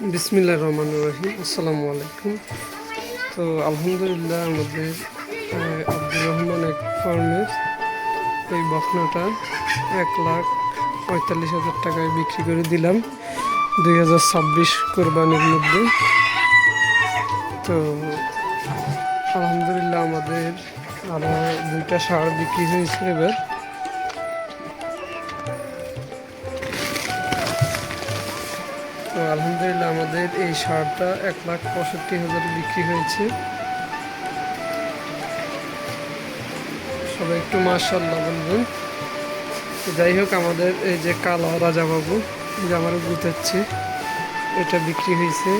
বিসমিল্লাহির রহমানির রহিম। আসসালামু আলাইকুম। তো আলহামদুলিল্লাহ আমাদের আব্দুর রহমান এক ফার্মের এই বকনাটা 1,45,000 টাকায় বিক্রি করে দিলাম 2026 কোরবানির মধ্যে। তো আলহামদুলিল্লাহ আমাদের আরও 2টা ষাঁড় বিক্রি হয়েছে এবার। তো আলহামদুলিল্লাহ আমাদের এই ষাঁড়টা 1,65,000 বিক্রি হয়েছে। সবাই একটু মাশাআল্লাহ বলবেন। যাই হোক, আমাদের এই যে কালো রাজাবাবু, যে আমারও গুতাচ্ছে, এটা বিক্রি হয়েছে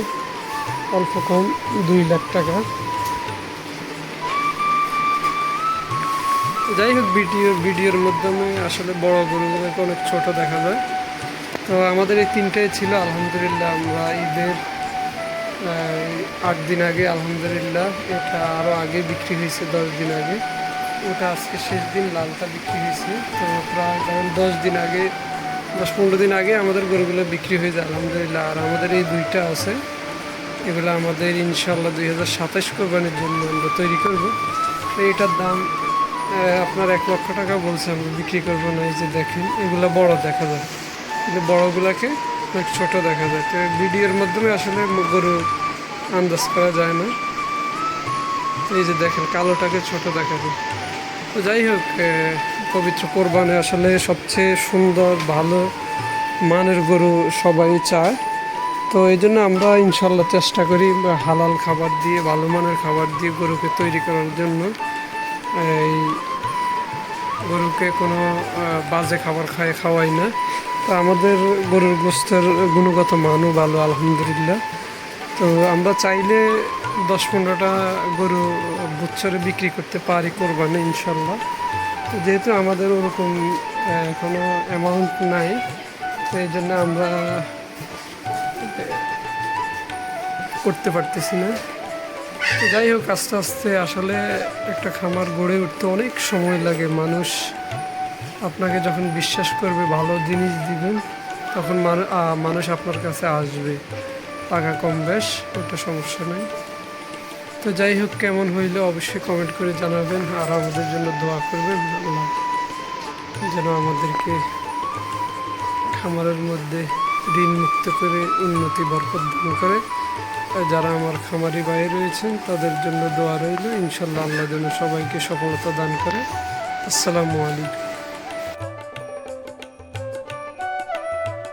অল্প কম 2 লাখ টাকা। যাই হোক, ভিডিওর মাধ্যমে আসলে বড় গরুগুলোকে অনেক ছোট দেখা যায়। তো আমাদের এই 3টাই ছিল। আলহামদুলিল্লাহ আমরা ঈদের 8 দিন আগে, আলহামদুলিল্লাহ এটা আরও আগে বিক্রি হয়েছে, 10 দিন আগে। ওটা আজকে শেষ দিন, লালটা বিক্রি হয়েছে। তো প্রায় 10-15 দিন আগে আমাদের গরুগুলো বিক্রি হয়ে যায় আলহামদুলিল্লাহ। আর আমাদের এই 2টা আছে, এগুলো আমাদের ইনশাল্লাহ 2027 কোরবানির জন্য আমরা তৈরি করব। তো এটার দাম আপনার 1 লক্ষ টাকা বলছে, আমরা বিক্রি করবো না। এই যে দেখেন, এগুলো বড় দেখা যায়, কিন্তু বড়গুলোকে অনেক ছোট দেখা যায়। তো ভিডিওর মাধ্যমে আসলে গরু আন্দাজ করা যায় না। এই যে দেখেন, কালোটাকে ছোট দেখা যায়। তো যাই হোক, পবিত্র কোরবানে আসলে সবচেয়ে সুন্দর ভালো মানের গরু সবাই চায়। তো এই জন্য আমরা ইনশাল্লাহ চেষ্টা করি হালাল খাবার দিয়ে, ভালো মানের খাবার দিয়ে গরুকে তৈরি করার জন্য। এই গরুকে কোনো বাজে খাবার খাওয়াই না। তো আমাদের গরুর গোস্তের গুণগত মানও ভালো আলহামদুলিল্লাহ। তো আমরা চাইলে 10-15টা গরু বছরে বিক্রি করতে পারি কোরবানি ইনশাল্লাহ। তো যেহেতু আমাদের ওরকম কোনো অ্যামাউন্ট নাই, তো এই জন্য আমরা করতে পারতেছি না। তো যাই হোক, আস্তে আস্তে আসলে একটা খামার গড়ে উঠতে অনেক সময় লাগে। মানুষ আপনাকে যখন বিশ্বাস করবে, ভালো জিনিস দিবেন, তখন মানুষ আপনার কাছে আসবে। টাকা কম বেশ, ওটা সমস্যা নেই। তো যাই হোক, কেমন হইলে অবশ্যই কমেন্ট করে জানাবেন। আর আমাদের জন্য দোয়া করবেন, আল্লাহ যেন আমাদেরকে খামারের মধ্যে ঋণ মুক্ত করে উন্নতি বরকত দান করে। যারা আমার খামারি ভাই রয়েছেন তাদের জন্য দোয়া রইল। ইনশাল্লাহ আল্লাহ যেন সবাইকে সফলতা দান করে। আসসালামু আলাইকুম।